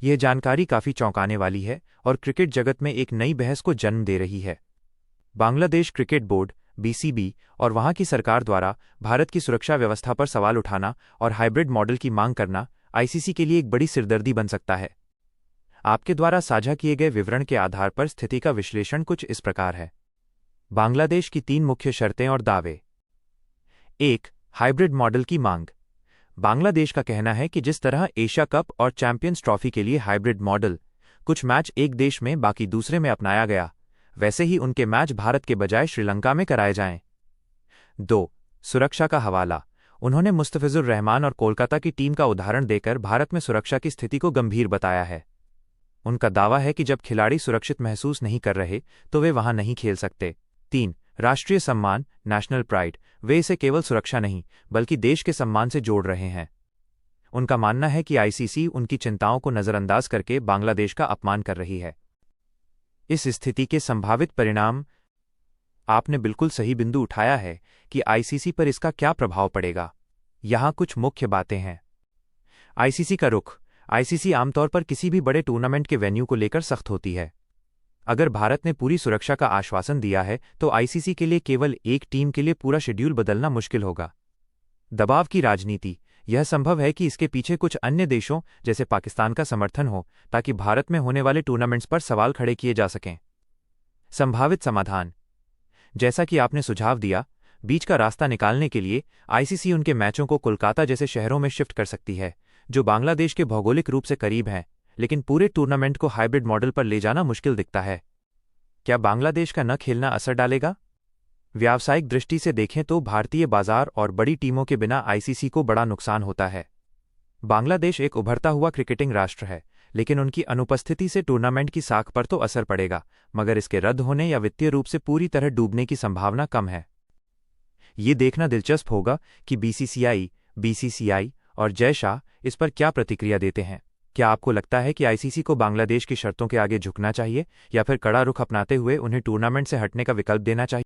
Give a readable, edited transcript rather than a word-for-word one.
यह जानकारी काफ़ी चौंकाने वाली है और क्रिकेट जगत में एक नई बहस को जन्म दे रही है। बांग्लादेश क्रिकेट बोर्ड (बीसीबी) और वहां की सरकार द्वारा भारत की सुरक्षा व्यवस्था पर सवाल उठाना और हाइब्रिड मॉडल की मांग करना आईसीसी के लिए एक बड़ी सिरदर्दी बन सकता है। आपके द्वारा साझा किए गए विवरण के आधार पर स्थिति का विश्लेषण कुछ इस प्रकार है। बांग्लादेश की 3 मुख्य शर्तें और दावे। 1. हाइब्रिड मॉडल की मांग। बांग्लादेश का कहना है कि जिस तरह एशिया कप और चैंपियंस ट्रॉफी के लिए हाइब्रिड मॉडल, कुछ मैच एक देश में बाकी दूसरे में अपनाया गया, वैसे ही उनके मैच भारत के बजाय श्रीलंका में कराए जाएं। 2. सुरक्षा का हवाला। उन्होंने मुस्तफिजुर रहमान और कोलकाता की टीम का उदाहरण देकर भारत में सुरक्षा की स्थिति को गंभीर बताया है। उनका दावा है कि जब खिलाड़ी सुरक्षित महसूस नहीं कर रहे तो वे वहां नहीं खेल सकते। 3. राष्ट्रीय सम्मान, नेशनल प्राइड। वे इसे केवल सुरक्षा नहीं बल्कि देश के सम्मान से जोड़ रहे हैं। उनका मानना है कि आईसीसी उनकी चिंताओं को नजरअंदाज करके बांग्लादेश का अपमान कर रही है। इस स्थिति के संभावित परिणाम। आपने बिल्कुल सही बिंदु उठाया है कि आईसीसी पर इसका क्या प्रभाव पड़ेगा। यहां कुछ मुख्य बातें हैं। आईसीसी का रुख। आईसीसी आमतौर पर किसी भी बड़े टूर्नामेंट के वेन्यू को लेकर सख्त होती है। अगर भारत ने पूरी सुरक्षा का आश्वासन दिया है तो आईसीसी के लिए केवल एक टीम के लिए पूरा शेड्यूल बदलना मुश्किल होगा। दबाव की राजनीति। यह संभव है कि इसके पीछे कुछ अन्य देशों जैसे पाकिस्तान का समर्थन हो ताकि भारत में होने वाले टूर्नामेंट्स पर सवाल खड़े किए जा सकें। संभावित समाधान। जैसा कि आपने सुझाव दिया, बीच का रास्ता निकालने के लिए आईसीसी उनके मैचों को कोलकाता जैसे शहरों में शिफ्ट कर सकती है, जो बांग्लादेश के भौगोलिक रूप से करीब हैं, लेकिन पूरे टूर्नामेंट को हाइब्रिड मॉडल पर ले जाना मुश्किल दिखता है। क्या बांग्लादेश का न खेलना असर डालेगा? व्यावसायिक दृष्टि से देखें तो भारतीय बाजार और बड़ी टीमों के बिना आईसीसी को बड़ा नुकसान होता है। बांग्लादेश एक उभरता हुआ क्रिकेटिंग राष्ट्र है, लेकिन उनकी अनुपस्थिति से टूर्नामेंट की साख पर तो असर पड़ेगा, मगर इसके रद्द होने या वित्तीय रूप से पूरी तरह डूबने की संभावना कम है। ये देखना दिलचस्प होगा कि बीसीसीआई और जय शाह इस पर क्या प्रतिक्रिया देते हैं। क्या आपको लगता है कि आईसीसी को बांग्लादेश की शर्तों के आगे झुकना चाहिए या फिर कड़ा रुख अपनाते हुए उन्हें टूर्नामेंट से हटने का विकल्प देना चाहिए?